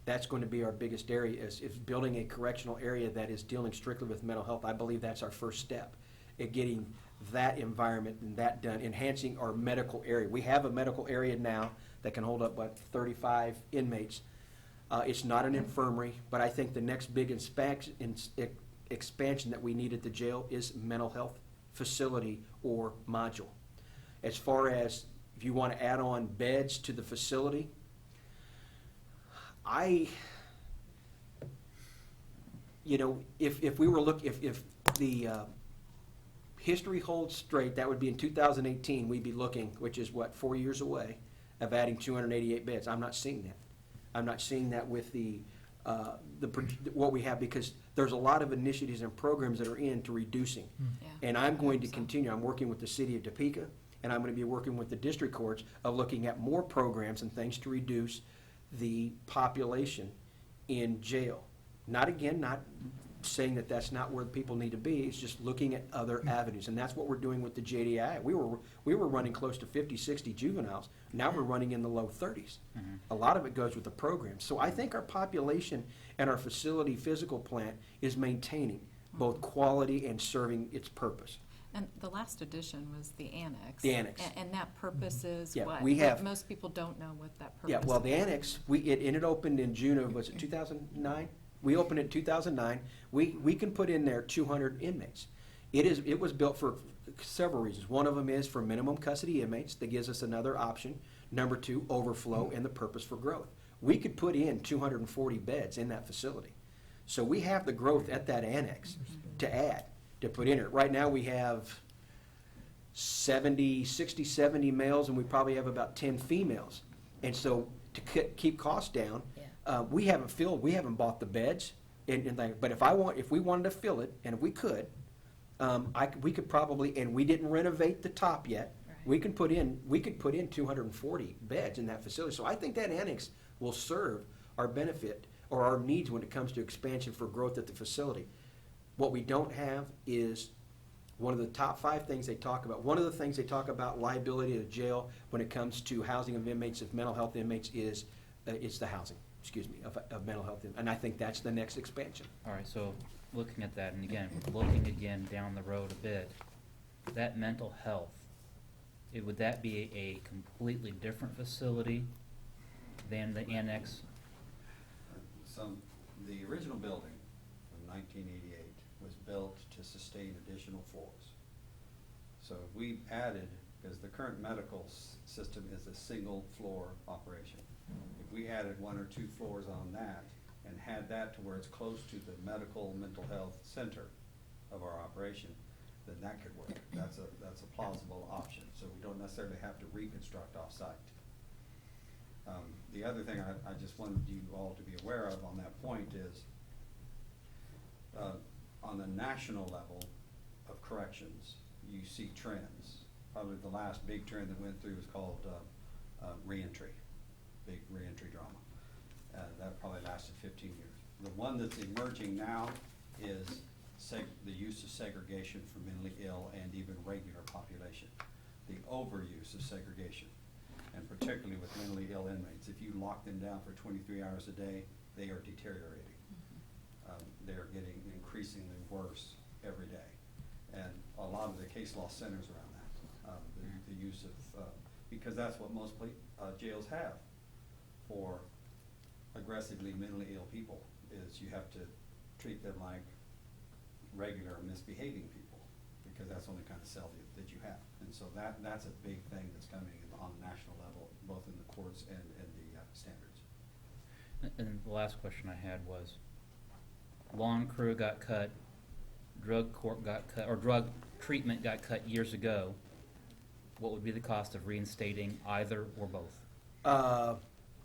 That's going to be our biggest area, is building a correctional area that is dealing strictly with mental health. I believe that's our first step at getting that environment and that done, enhancing our medical area. We have a medical area now that can hold up about 35 inmates. It's not an infirmary, but I think the next big expansion that we need at the jail is mental health facility or module. As far as if you want to add on beds to the facility, if we were if the history holds straight, that would be in 2018, we'd be looking, which is what, 4 years away, of adding 288 beds. I'm not seeing that. I'm not seeing that with what we have, because there's a lot of initiatives and programs that are into reducing. Yeah. And I'm going to continue. I'm working with the city of Topeka, and I'm going to be working with the district courts of looking at more programs and things to reduce the population in jail. Not saying that that's not where people need to be. It's just looking at other avenues, and that's what we're doing with the JDI. We were running close to 50, 60 juveniles. Now we're running in the low 30s. Mm-hmm. A lot of it goes with the program. So I think our population and our facility physical plant is maintaining both quality and serving its purpose. And the last addition was the annex. The annex. And that purpose is Yeah, what? we have- Most people don't know what that purpose Yeah, is. well, the annex, it opened in June of, was it 2009? We opened it in 2009. We can put in there 200 inmates. It was built for several reasons. One of them is for minimum custody inmates. That gives us another option. Number 2, overflow and the purpose for growth. We could put in 240 beds in that facility. So we have the growth at that annex to add, to put in it. Right now we have 60, 70 males, and we probably have about 10 females. And so to keep costs down, we haven't bought the beds, but if we wanted to fill it, and if we could, we could probably, and we didn't renovate the top yet. Right. We could put in 240 beds in that facility. So I think that annex will serve our benefit or our needs when it comes to expansion for growth at the facility. What we don't have is one of the top 5 things they talk about. One of the things they talk about liability of jail when it comes to housing of inmates, of mental health inmates, is the housing. Of mental health, and I think that's the next expansion. All right, so looking at that, and again, looking again down the road a bit, that mental health, would that be a completely different facility than the annex? The original building from 1988 was built to sustain additional floors. So we added, because the current medical system is a single floor operation. If we added 1 or 2 floors on that and had that to where it's close to the medical mental health center of our operation, then that could work. That's a plausible option. So we don't necessarily have to reconstruct off-site. The other thing I just wanted you all to be aware of on that point is on the national level of corrections, you see trends. Probably the last big trend that went through was called reentry. big reentry drama. That probably lasted 15 years. The one that's emerging now is the use of segregation for mentally ill and even regular population. The overuse of segregation, and particularly with mentally ill inmates. If you lock them down for 23 hours a day, they are deteriorating. They are getting increasingly worse every day. And a lot of the case law centers around that. The use of, because that's what most jails have for aggressively mentally ill people, is you have to treat them like regular misbehaving people, because that's the only kind of cell that you have. And so that's a big thing that's coming on the national level, both in the courts and the standards. And the last question I had was, lawn crew got cut, drug court got cut, or drug treatment got cut years ago. What would be the cost of reinstating either or both?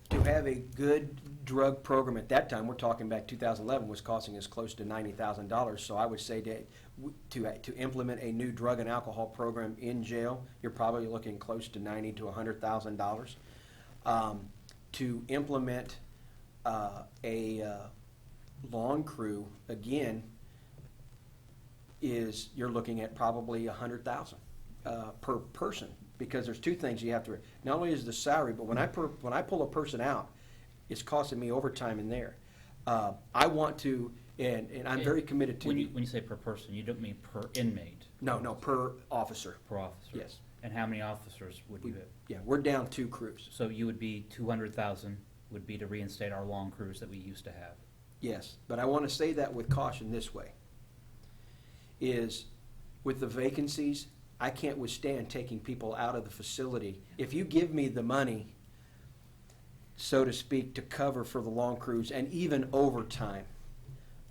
To have a good drug program at that time, we're talking back 2011, was costing us close to $90,000. So I would say that to implement a new drug and alcohol program in jail, you're probably looking close to $90,000 to $100,000. To implement a lawn crew, again, you're looking at probably $100,000 per person. Because there's two things you have to, not only is the salary, but when I pull a person out, it's costing me overtime in there. I want to, and I'm very committed to. When you say per person, you don't mean per inmate? No, per officer. Per officer? Yes. And how many officers would you have? Yeah, we're down 2 crews. So you would be 200,000 would be to reinstate our long crews that we used to have? Yes, but I want to say that with caution this way, is with the vacancies, I can't withstand taking people out of the facility. If you give me the money, so to speak, to cover for the long crews and even overtime,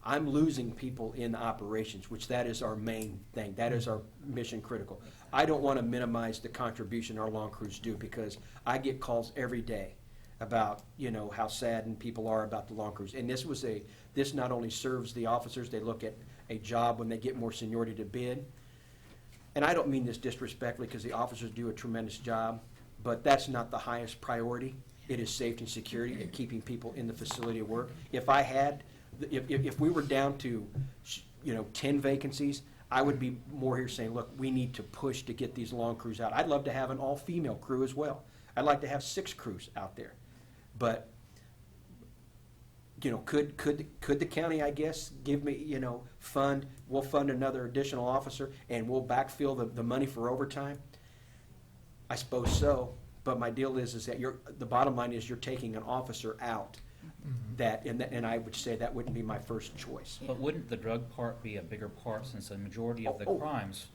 I'm losing people in the operations, which that is our main thing. That is our mission critical. I don't want to minimize the contribution our long crews do, because I get calls every day about, how saddened people are about the long crews. And this not only serves the officers, they look at a job when they get more seniority to bid. And I don't mean this disrespectfully, because the officers do a tremendous job, but that's not the highest priority. It is safety and security and keeping people in the facility of work. If we were down to, 10 vacancies, I would be more here saying, look, we need to push to get these long crews out. I'd love to have an all-female crew as well. I'd like to have 6 crews out there. But, could the county, I guess, give me, we'll fund another additional officer and we'll backfill the money for overtime? I suppose so, but my deal is that the bottom line is you're taking an officer out. And I would say that wouldn't be my first choice. But wouldn't the drug part be a bigger part, since the majority of the Oh. crimes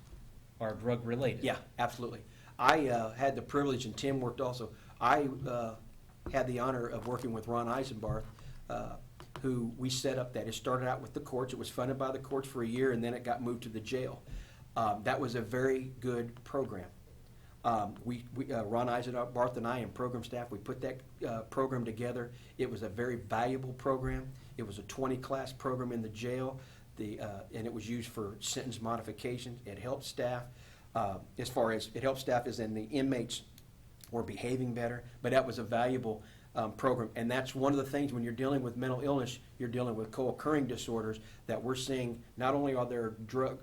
are drug-related? Yeah, absolutely. I had the privilege, and Tim worked also, I had the honor of working with Ron Eisenbarth, who we set up that. It started out with the courts. It was funded by the courts for a year, and then it got moved to the jail. That was a very good program. Ron Eisenbarth and I and program staff, we put that program together. It was a very valuable program. It was a 20-class program in the jail, and it was used for sentence modification. It helped staff. As far as it helped staff as in the inmates were behaving better, but that was a valuable program. And that's one of the things when you're dealing with mental illness, you're dealing with co-occurring disorders that we're seeing. Not only are there drug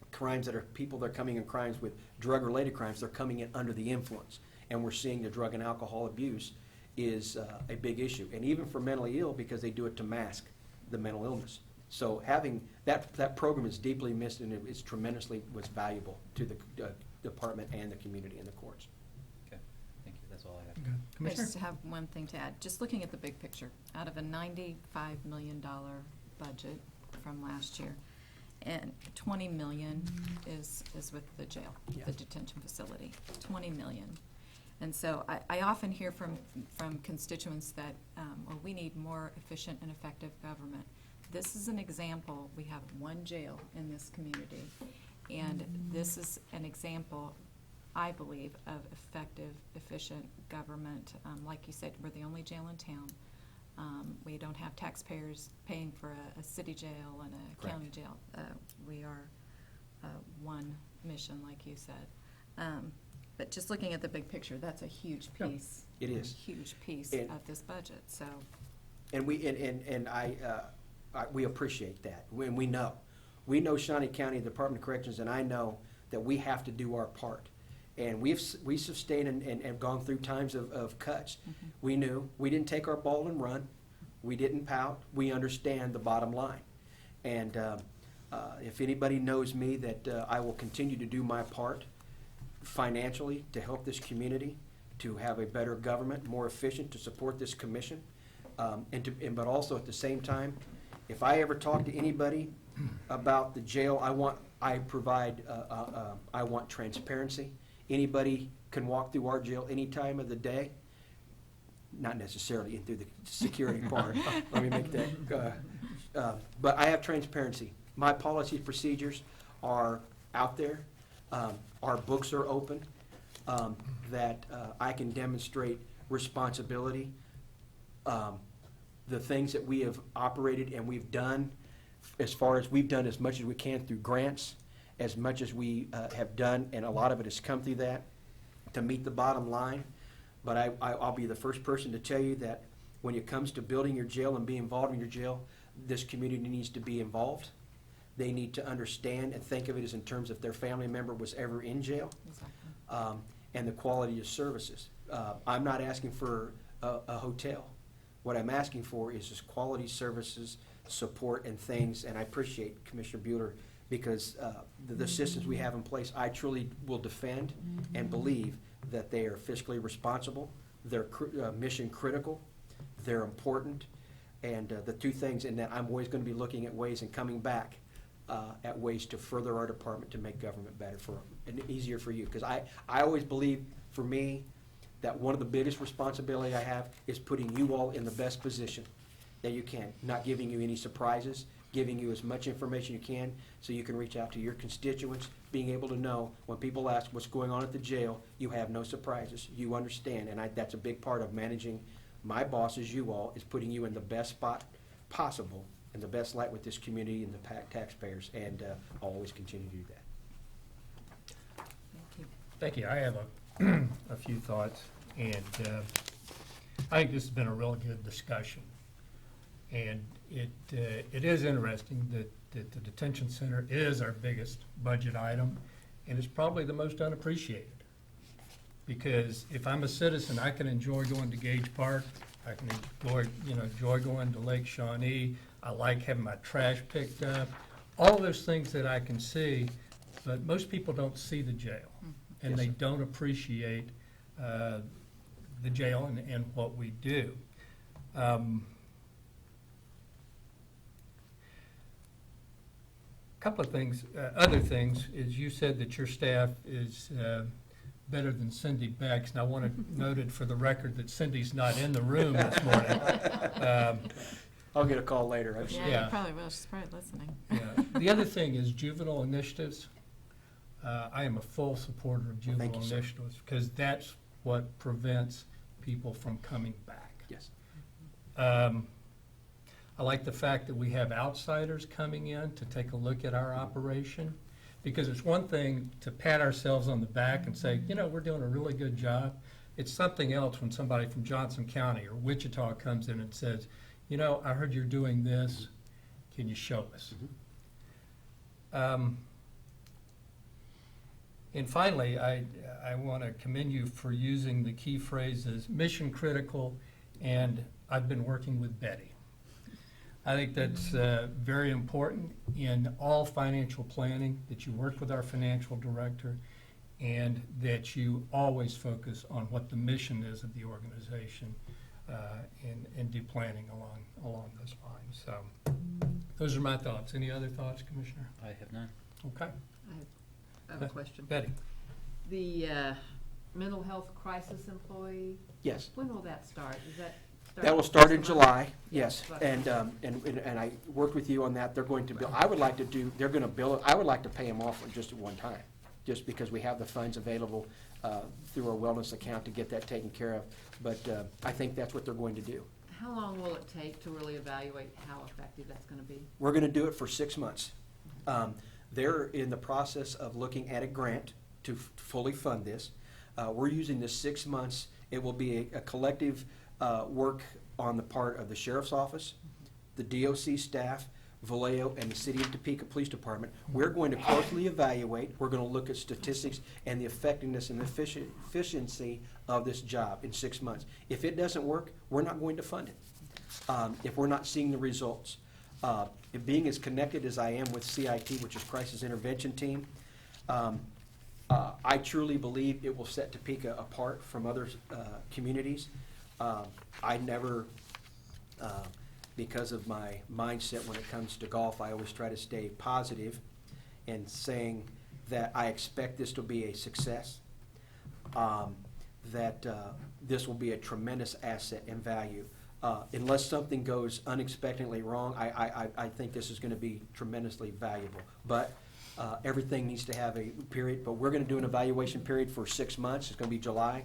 crimes that are people that are coming in crimes with drug-related crimes, they're coming in under the influence. And we're seeing the drug and alcohol abuse is a big issue. And even for mentally ill, because they do it to mask the mental illness. So having that program is deeply missed, and it's tremendously was valuable to the department and the community and the courts. Okay, thank you, that's all I have. Good. I Commissioner? just have one thing to add. Just looking at the big picture, out of a $95 million budget from last year, and 20 million is with the jail, Yeah. the detention facility, 20 million. And so I often hear from constituents that, well, we need more efficient and effective government. This is an example. We have one jail in this community, and this is an example, I believe, of effective, efficient government. Like you said, we're the only jail in town. We don't have taxpayers paying for a city jail and a Correct. county jail. We are one mission, like you said. But just looking at the big picture, that's a huge Yeah. piece. It is. Huge piece And- of this budget, so. And we appreciate that, and we know. We know Shawnee County Department of Corrections, and I know that we have to do our part. And we sustained and have gone through times of cuts. We knew, we didn't take our ball and run, we didn't pout, we understand the bottom line. And if anybody knows me, that I will continue to do my part financially to help this community, to have a better government, more efficient, to support this commission. But also at the same time, if I ever talk to anybody about the jail, I want transparency. Anybody can walk through our jail any time of the day, not necessarily in through the security part. Let me make that. But I have transparency. My policies, procedures are out there. Our books are open. That I can demonstrate responsibility. The things that we have operated and we've done, as far as we've done as much as we can through grants, as much as we have done, and a lot of it has come through that, to meet the bottom line. But I'll be the first person to tell you that when it comes to building your jail and being involved in your jail, this community needs to be involved. They need to understand and think of it as in terms if their family member was ever in jail. Exactly. And the quality of services. I'm not asking for a hotel. What I'm asking for is just quality services, support, and things, and I appreciate Commissioner Bueller, because the systems we have in place, I truly will defend and believe that they are fiscally responsible, they're mission critical, they're important, and the two things, and that I'm always going to be looking at ways and coming back at ways to further our department to make government better for and easier for you. Because I always believe, for me, that one of the biggest responsibility I have is putting you all in the best position that you can, not giving you any surprises, giving you as much information you can so you can reach out to your constituents, being able to know when people ask what's going on at the jail, you have no surprises. You understand, and that's a big part of managing my bosses, you all, is putting you in the best spot possible and the best light with this community and the taxpayers, and I'll always continue to do that. Thank you. Thank you. I have a few thoughts, and I think this has been a real good discussion. And it is interesting that the detention center is our biggest budget item, and it's probably the most unappreciated. Because if I'm a citizen, I can enjoy going to Gage Park, I can enjoy going to Lake Shawnee, I like having my trash picked up, all those things that I can see, but most people don't see the jail. And Yes, they sir. don't appreciate the jail and what we do. Couple of things, other things, is you said that your staff is better than Cindy Beck's, and I want to note it for the record that Cindy's not in the room this morning. I'll get a call later, I'm sure. Yeah, Yeah. you probably will. She's probably listening. Yeah. The other thing is juvenile initiatives. I am a full supporter of juvenile you, sir. initiatives, because that's what prevents people from coming back. Yes. I like the fact that we have outsiders coming in to take a look at our operation, because it's one thing to pat ourselves on the back and say, we're doing a really good job. It's something else when somebody from Johnson County or Wichita comes in and says, I heard you're doing this. Can you show us? And finally, I want to commend you for using the key phrases mission critical, and I've been working with Betty. I think that's very important in all financial planning, that you work with our financial director, and that you always focus on what the mission is of the organization, and do planning along those lines. So those are my thoughts. Any other thoughts, Commissioner? I have none. Okay. I have a question. Betty? The mental health crisis employee, Yes. when will that start? Is that start? That will start in this month? July, yes, Yes. and I worked with you on that. They're going to bill, I would like to do, they're gonna bill it, I would like to pay them off just at one time, just because we have the funds available through our wellness account to get that taken care of. But I think that's what they're going to do. How long will it take to really evaluate how effective that's gonna be? We're gonna do it for 6 months. They're in the process of looking at a grant to fully fund this. We're using this 6 months. It will be a collective work on the part of the sheriff's office, the DOC staff, Vallejo, and the City of Topeka Police Department. We're going to closely evaluate, we're going to look at statistics and the effectiveness and efficiency of this job in 6 months. If it doesn't work, we're not going to fund it, if we're not seeing the results. Being as connected as I am with CIT, which is Crisis Intervention Team, I truly believe it will set Topeka apart from other communities. I never, because of my mindset when it comes to golf, I always try to stay positive and saying that I expect this to be a success, that this will be a tremendous asset and value. Unless something goes unexpectedly wrong, I think this is going to be tremendously valuable. But everything needs to have a period, but we're going to do an evaluation period for 6 months. It's going to be July.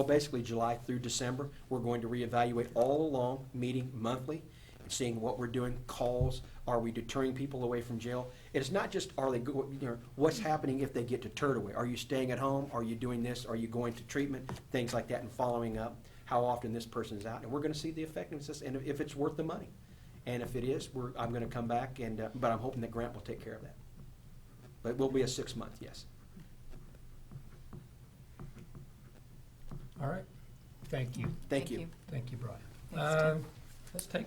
Basically July through December. We're going to reevaluate all along, meeting monthly, and seeing what we're doing, calls, are we deterring people away from jail? It's not just what's happening if they get deterred away. Are you staying at home? Are you doing this? Are you going to treatment? Things like that, and following up how often this person is out. And we're going to see the effectiveness and if it's worth the money. And if it is, I'm going to come back, but I'm hoping that Grant will take care of that. But it will be a 6 month, yes. All right, thank you, Thank you. you. thank you, Brian. Thanks, Tim. Let's take